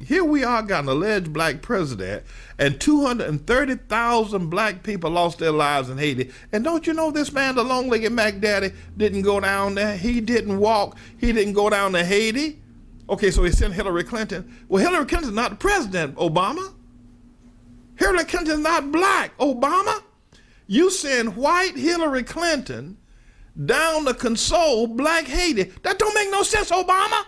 Here we are, got an alleged black president, and 230,000 black people lost their lives in Haiti. And don't you know this man, the long-legged Mac Daddy, didn't go down there. He didn't walk. He didn't go down to Haiti. Okay, so he sent Hillary Clinton. Well, Hillary Clinton's not the president, Obama. Hillary Clinton's not black, Obama. You send white Hillary Clinton down to console black Haiti. That don't make no sense, Obama.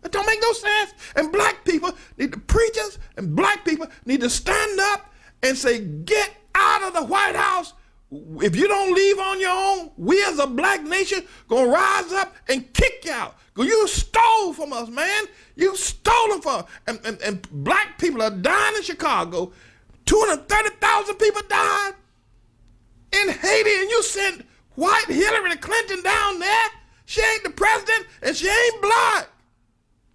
That don't make no sense. And black people need to, preachers and black people need to stand up and say, get out of the White House. If you don't leave on your own, we as a black nation gonna rise up and kick you out. Cause you stole from us, man. You stole them from us. And black people are dying in Chicago. 230,000 people died in Haiti, and you sent white Hillary Clinton down there. She ain't the president, and she ain't black.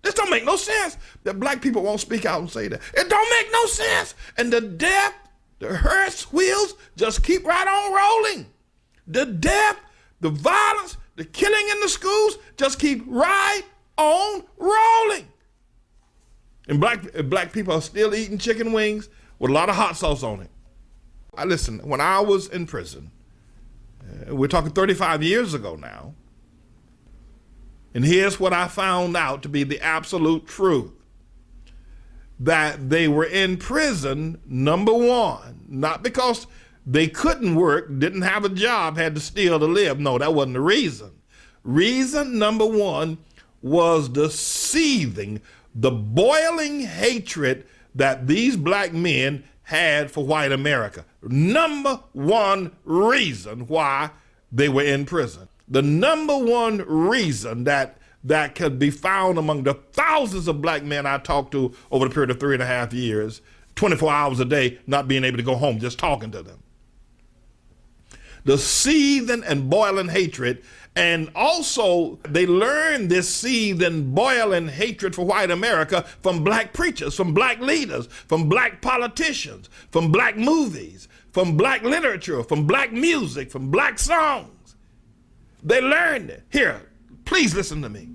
This don't make no sense that black people won't speak out and say that. It don't make no sense. And the death, the hearse wheels just keep right on rolling. The death, the violence, the killing in the schools just keep right on rolling. And black people are still eating chicken wings with a lot of hot sauce on it. Listen, when I was in prison, we're talking 35 years ago now, and here's what I found out to be the absolute truth. That they were in prison, number one, not because they couldn't work, didn't have a job, had to steal to live. No, that wasn't the reason. Reason number one was the seething, the boiling hatred that these black men had for white America. Number one reason why they were in prison. The number one reason that could be found among the thousands of black men I talked to over the period of 3.5 years, 24 hours a day, not being able to go home, just talking to them. The seething and boiling hatred, and also they learned this seething, boiling hatred for white America from black preachers, from black leaders, from black politicians, from black movies, from black literature, from black music, from black songs. They learned it. Here, please listen to me.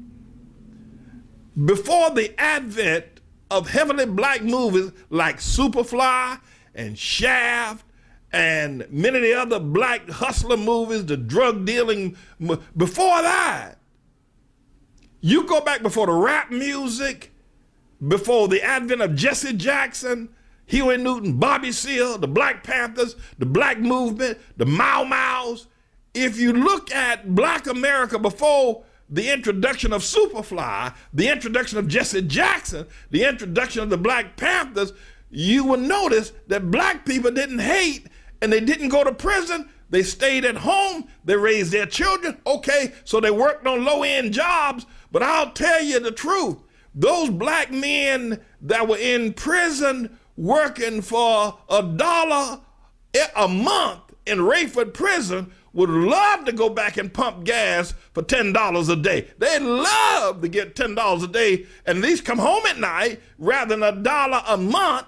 Before the advent of heavily black movies like Superfly and Shaft and many of the other black hustler movies, the drug dealing, before that, you go back before the rap music, before the advent of Jesse Jackson, Huey Newton, Bobby Seale, the Black Panthers, the black movement, the Mau Maus. If you look at black America before the introduction of Superfly, the introduction of Jesse Jackson, the introduction of the Black Panthers, you will notice that black people didn't hate and they didn't go to prison. They stayed at home. They raised their children. Okay, so they worked on low-end jobs. But I'll tell you the truth. Those black men that were in prison working for $1 a month in Rayford Prison would love to go back and pump gas for $10 a day. They'd love to get $10 a day and at least come home at night rather than $1 a month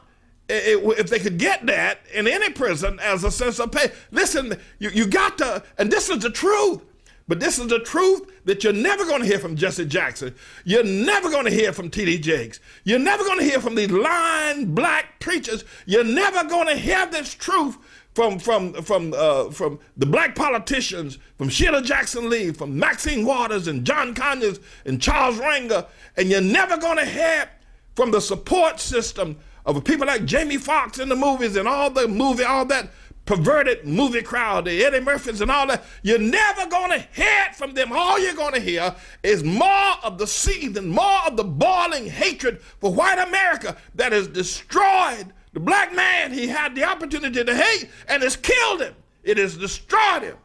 if they could get that in any prison as a sense of pay. Listen, you got to, and this is the truth, but this is the truth that you're never going to hear from Jesse Jackson. You're never going to hear from T.D. Jakes. You're never going to hear from these lying black preachers. You're never going to hear this truth from the black politicians, from Sheila Jackson Lee, from Maxine Waters and John Conyers and Charles Ranger, and you're never going to hear from the support system of people like Jamie Foxx in the movies and all that perverted movie crowd, the Eddie Murphys and all that. You're never going to hear it from them. All you're going to hear is more of the seething, more of the boiling hatred for white America that has destroyed the black man he had the opportunity to hate and has killed him. It has destroyed him.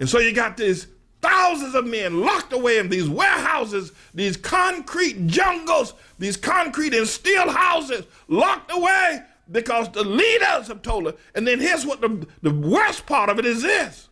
And so you got these thousands of men locked away in these warehouses, these concrete jungles, these concrete and steel houses locked away because the leaders have told them. And then here's what the worst part of it is this.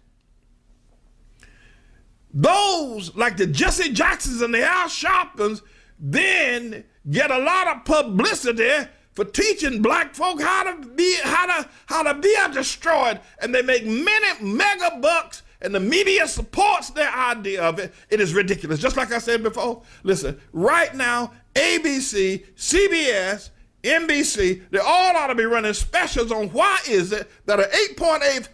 Those like the Jesse Jacksons and the Al Sharptons then get a lot of publicity for teaching black folk how to be destroyed, and they make many mega bucks and the media supports their idea of it, it is ridiculous. Just like I said before, listen, right now, ABC, CBS, NBC, they all ought to be running specials on why is it that an 8.8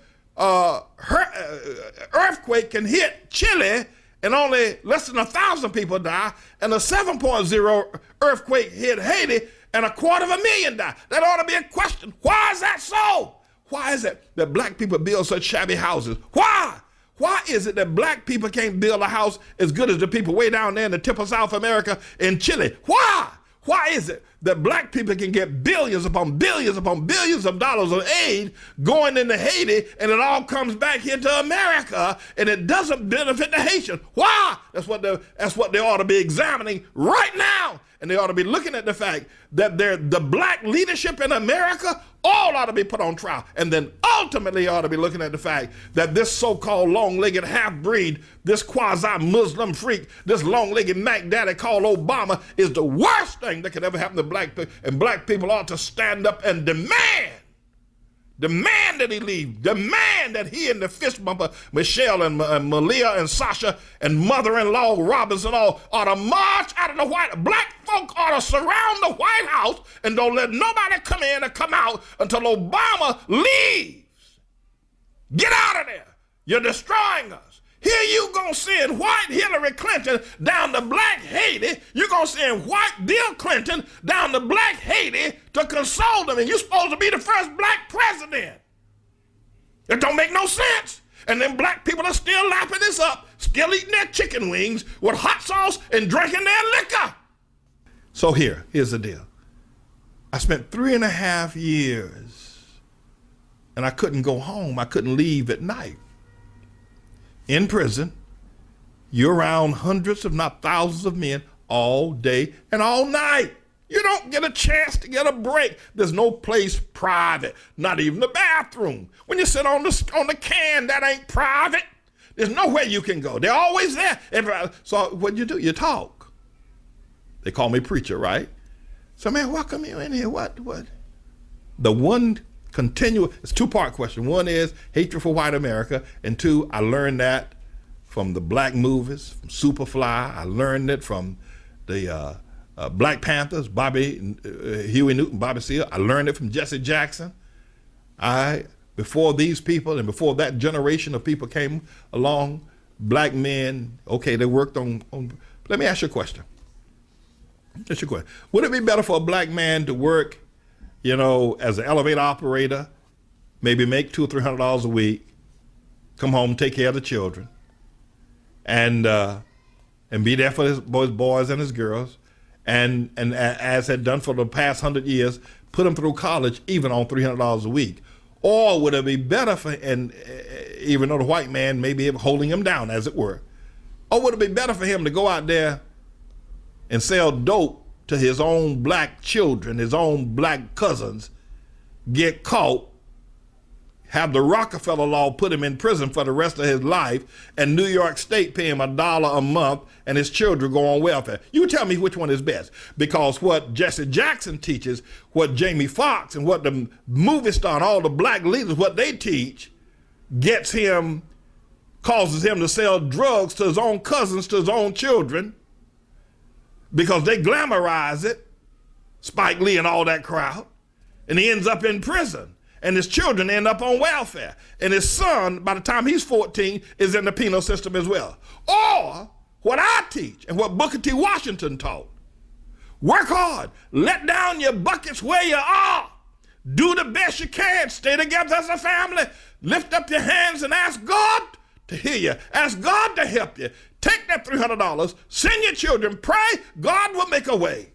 earthquake can hit Chile and only less than 1,000 people die, and a 7.0 earthquake hit Haiti and 250,000 die. That ought to be a question. Why is that so? Why is it that black people build such shabby houses? Why? Why is it that black people can't build a house as good as the people way down there in the tip of South America in Chile? Why? Why is it that black people can get billions upon billions upon billions of dollars of aid going into Haiti, and it all comes back here to America, and it doesn't benefit the Haitian? Why? That's what they ought to be examining right now. And they ought to be looking at the fact that the black leadership in America all ought to be put on trial. And then ultimately ought to be looking at the fact that this so-called long-legged half-breed, this quasi-Muslim freak, this long-legged Mac Daddy called Obama is the worst thing that could ever happen to black people. And black people ought to stand up and demand that he leave. Demand that he and the fist bumper, Michelle and Malia and Sasha and mother-in-law Robinson all ought to march out of the White House. Black folk ought to surround the White House and don't let nobody come in or come out until Obama leaves. Get out of there. You're destroying us. Here you gonna send white Hillary Clinton down to black Haiti. You're gonna send white Bill Clinton down to black Haiti to console them, and you're supposed to be the first black president. It don't make no sense. And then black people are still lapping this up, still eating their chicken wings with hot sauce and drinking their liquor. So here's the deal. I spent 3.5 years and I couldn't go home. I couldn't leave at night. In prison, you're around hundreds, if not thousands of men all day and all night. You don't get a chance to get a break. There's no place private, not even the bathroom. When you sit on the can, that ain't private. There's nowhere you can go. They're always there. So what you do? You talk. They call me preacher, right? So, man, why come you in here? What? The one continual, it's a two-part question. One is hatred for white America, and two, I learned that from the black movies, from Superfly. I learned it from the Black Panthers, Huey Newton, Bobby Seale. I learned it from Jesse Jackson. Before these people and before that generation of people came along, black men, okay, they worked on. Let me ask you a question. Would it be better for a black man to work, as an elevator operator, maybe make $200 or $300 a week, come home, take care of the children, and be there for his boys and his girls, and as had done for the past 100 years, put them through college even on $300 a week? Or would it be better for, and even though the white man may be holding him down, as it were, or would it be better for him to go out there and sell dope to his own black children, his own black cousins, get caught, have the Rockefeller law put him in prison for the rest of his life, and New York State pay him $1 a month, and his children go on welfare? You tell me which one is best. Because what Jesse Jackson teaches, what Jamie Foxx and what the movie star and all the black leaders, what they teach, causes him to sell drugs to his own cousins, to his own children, because they glamorize it, Spike Lee and all that crowd, and he ends up in prison. And his children end up on welfare. And his son, by the time he's 14, is in the penal system as well. Or what I teach and what Booker T. Washington taught. Work hard. Let down your buckets where you are. Do the best you can. Stay together as a family. Lift up your hands and ask God to hear you. Ask God to help you. Take that $300. Send your children. Pray. God will make a way.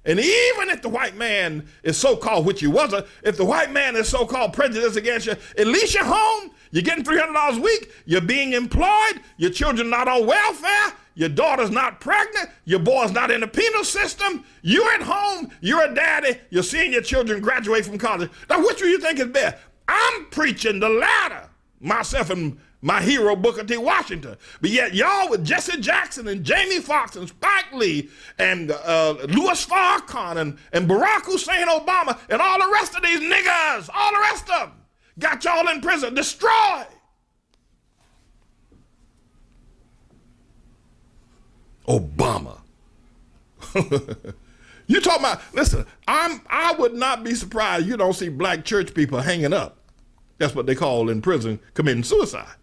And even if the white man is so-called, which he wasn't, if the white man is so-called prejudiced against you, at least you're home, you're getting $300 a week, you're being employed, your children not on welfare, your daughter's not pregnant, your boy's not in the penal system, you're at home, you're a daddy, you're seeing your children graduate from college. Now, which do you think is best? I'm preaching the latter, myself and my hero, Booker T. Washington. But yet y'all with Jesse Jackson and Jamie Foxx and Spike Lee and Louis Farrakhan and Barack Hussein Obama and all the rest of these niggas, all the rest of them, got y'all in prison, destroyed. Obama. You talking about, listen, I would not be surprised you don't see black church people hanging up. That's what they call in prison committing suicide.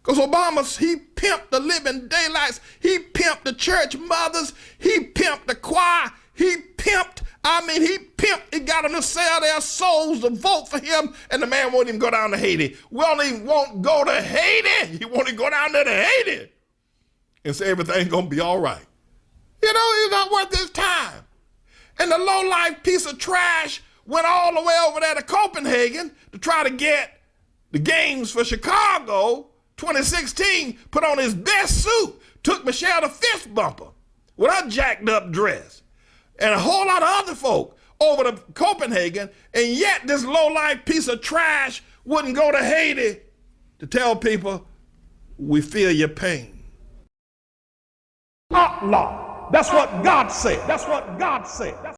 Because Obama, he pimped the living daylights. He pimped the church mothers. He pimped the choir. He pimped he got them to sell their souls to vote for him, and the man won't even go down to Haiti. Well, he won't go to Haiti. He won't even go down there to Haiti and say everything's going to be all right. You know, it's not worth his time. And the low-life piece of trash went all the way over there to Copenhagen to try to get the games for Chicago 2016, put on his best suit, took Michelle to fist bumper with her jacked up dress, and a whole lot of other folk over to Copenhagen, and yet this low-life piece of trash wouldn't go to Haiti to tell people, we feel your pain. Allah. That's what God said. That's what God said.